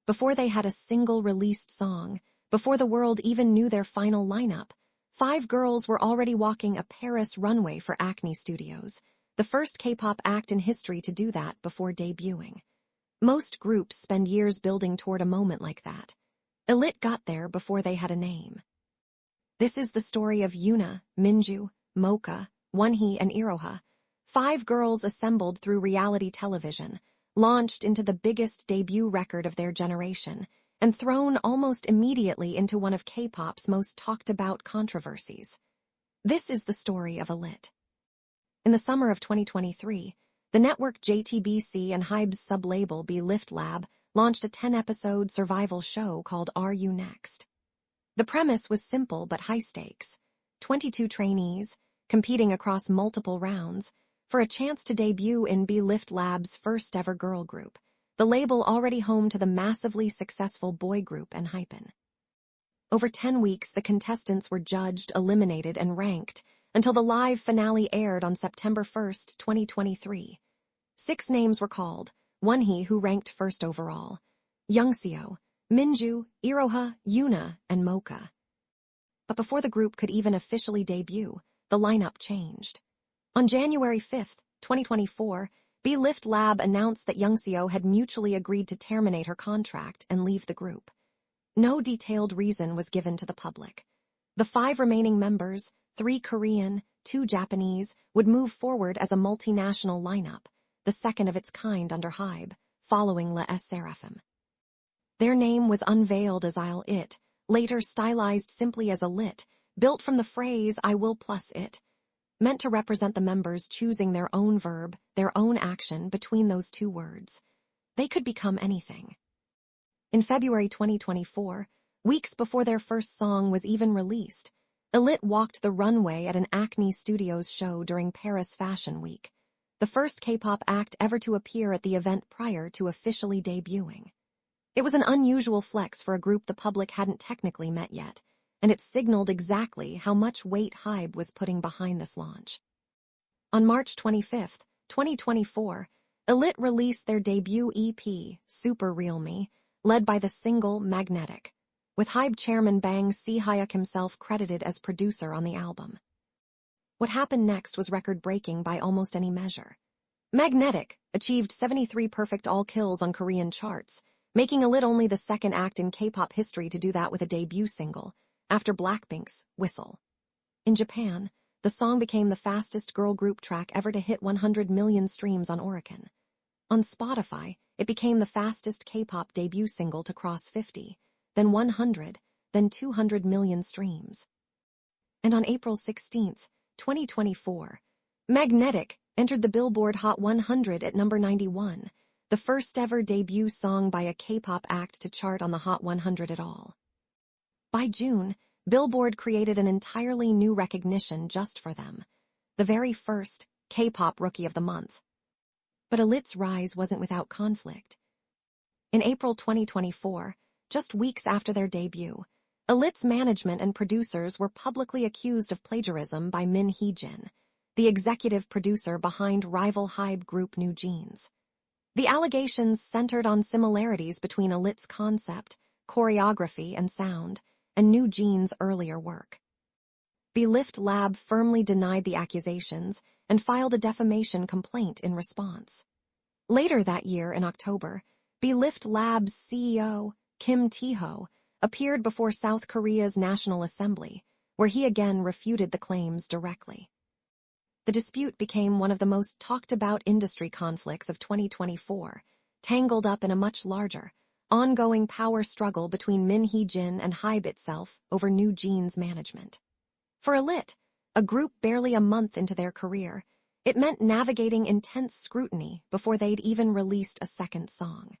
Before they had a single released song, before the world even knew their final lineup, 5 girls were already walking a Paris runway for Acne Studios, the first K-pop act in history to do that before debuting. Most groups spend years building toward a moment like that. Illit got there before they had a name. This is the story of Yunah, Minju, Moka, wonhee, and iroha, 5 girls assembled through reality television, launched into the biggest debut record of their generation, and thrown almost immediately into one of K-pop's most talked-about controversies. This is the story of Illit. In the summer of 2023, the network JTBC and Hybe's sub-label Be-Lift Lab launched a 10-episode survival show called Are You Next? The premise was simple but high stakes. 22 trainees, competing across multiple rounds, for a chance to debut in Be-Lift Lab's first-ever girl group, the label already home to the massively successful boy group enhypen. Over 10 weeks, the contestants were judged, eliminated, and ranked until the live finale aired on September 1, 2023. 6 names were called: wonhee, who ranked first overall, Youngseo, Minju, iroha, yunah, and Moka. But before the group could even officially debut, the lineup changed. On January 5, 2024, Be-Lift Lab announced that Youngseo had mutually agreed to terminate her contract and leave the group. No detailed reason was given to the public. The 5 remaining members, 3 Korean, 2 Japanese, would move forward as a multinational lineup, the second of its kind under Hybe, following Les Seraphim. Their name was unveiled as Illit, later stylized simply as Illit, built from the phrase "I will plus it," meant to represent the members choosing their own verb, their own action between those 2 words. They could become anything. In February 2024, weeks before their first song was even released, Illit walked the runway at an Acne Studios show during Paris Fashion Week, the first K-pop act ever to appear at the event prior to officially debuting. It was an unusual flex for a group the public hadn't technically met yet, and it signaled exactly how much weight Hybe was putting behind this launch. On March 25, 2024, Illit released their debut EP, Super Real Me, led by the single Magnetic, with Hybe chairman Bang Si-hyuk himself credited as producer on the album. What happened next was record-breaking by almost any measure. Magnetic achieved 73 perfect all-kills on Korean charts, making Illit only the second act in K-pop history to do that with a debut single, after Blackpink's Whistle. In Japan, the song became the fastest girl group track ever to hit 100 million streams on Oricon. On Spotify, it became the fastest K-pop debut single to cross 50, then 100, then 200 million streams. And on April 16, 2024, Magnetic entered the Billboard Hot 100 at number 91, the first-ever debut song by a K-pop act to chart on the Hot 100 at all. By June, Billboard created an entirely new recognition just for them, the very first K-pop Rookie of the Month. But Illit's rise wasn't without conflict. In April 2024, just weeks after their debut, Illit's management and producers were publicly accused of plagiarism by Min Hee-jin, the executive producer behind rival Hybe group newjeans. The allegations centered on similarities between Illit's concept, choreography, and sound, and newjeans' earlier work. Be-Lift Lab firmly denied the accusations and filed a defamation complaint in response. Later that year, in October, Be-Lift Lab's CEO, Kim Tae-ho, appeared before South Korea's National Assembly, where he again refuted the claims directly. The dispute became one of the most talked-about industry conflicts of 2024, tangled up in a much larger, ongoing power struggle between Min Hee-jin and Hybe itself over newjeans management. For Illit, a group barely a month into their career, it meant navigating intense scrutiny before they'd even released a second song.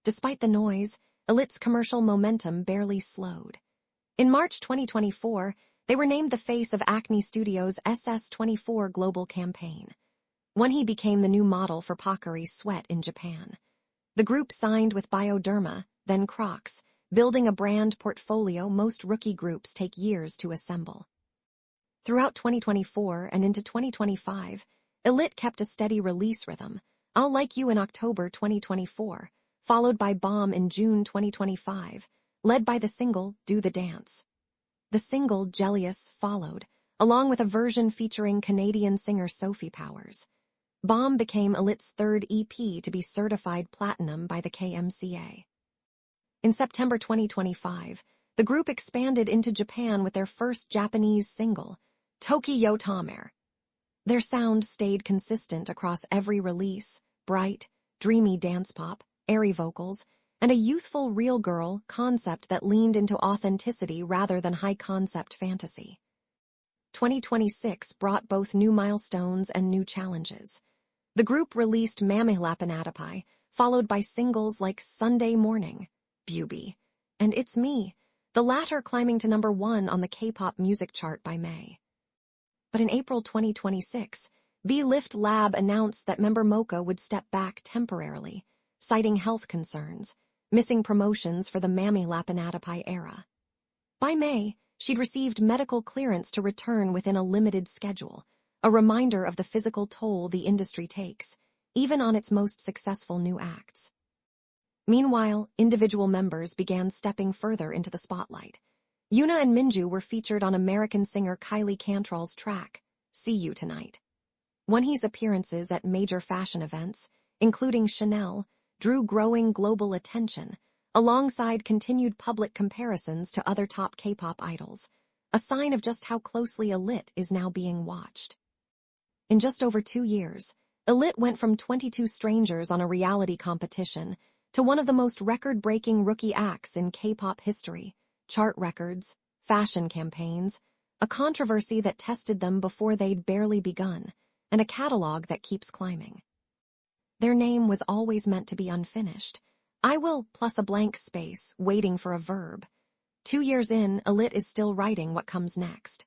Despite the noise, Illit's commercial momentum barely slowed. In March 2024, they were named the face of Acne Studios' SS24 global campaign. wonhee became the new model for Pocari Sweat in Japan. The group signed with Bioderma, then Crocs, building a brand portfolio most rookie groups take years to assemble. Throughout 2024 and into 2025, Illit kept a steady release rhythm. I'll Like You in October 2024, followed by Bomb in June 2025, led by the single Do the Dance. The single Jealous followed, along with a version featuring Canadian singer Sophie Powers. Bomb became Illit's third EP to be certified platinum by the KMCA. In September 2025, the group expanded into Japan with their first Japanese single, Toki Yo Tamer. Their sound stayed consistent across every release: bright, dreamy dance pop, airy vocals, and a youthful real girl concept that leaned into authenticity rather than high-concept fantasy. 2026 brought both new milestones and new challenges. The group released Mamihilapinatapai, followed by singles like Sunday Morning, Bubi, and It's Me, the latter climbing to #1 on the K-pop music chart by May. But in April 2026, B-Lift Lab announced that member Moka would step back temporarily, citing health concerns, missing promotions for the Mamihilapinatapai era. By May, she'd received medical clearance to return within a limited schedule, a reminder of the physical toll the industry takes, even on its most successful new acts. Meanwhile, individual members began stepping further into the spotlight. Yunah and Minju were featured on American singer Kylie Cantrell's track, See You Tonight. Wonhee's appearances at major fashion events, including Chanel, drew growing global attention, alongside continued public comparisons to other top K-pop idols, a sign of just how closely Illit is now being watched. In just over 2 years, Illit went from 22 strangers on a reality competition to one of the most record-breaking rookie acts in K-pop history, chart records, fashion campaigns, a controversy that tested them before they'd barely begun, and a catalog that keeps climbing. Their name was always meant to be unfinished. I will plus a blank space, waiting for a verb. 2 years in, Illit is still writing what comes next.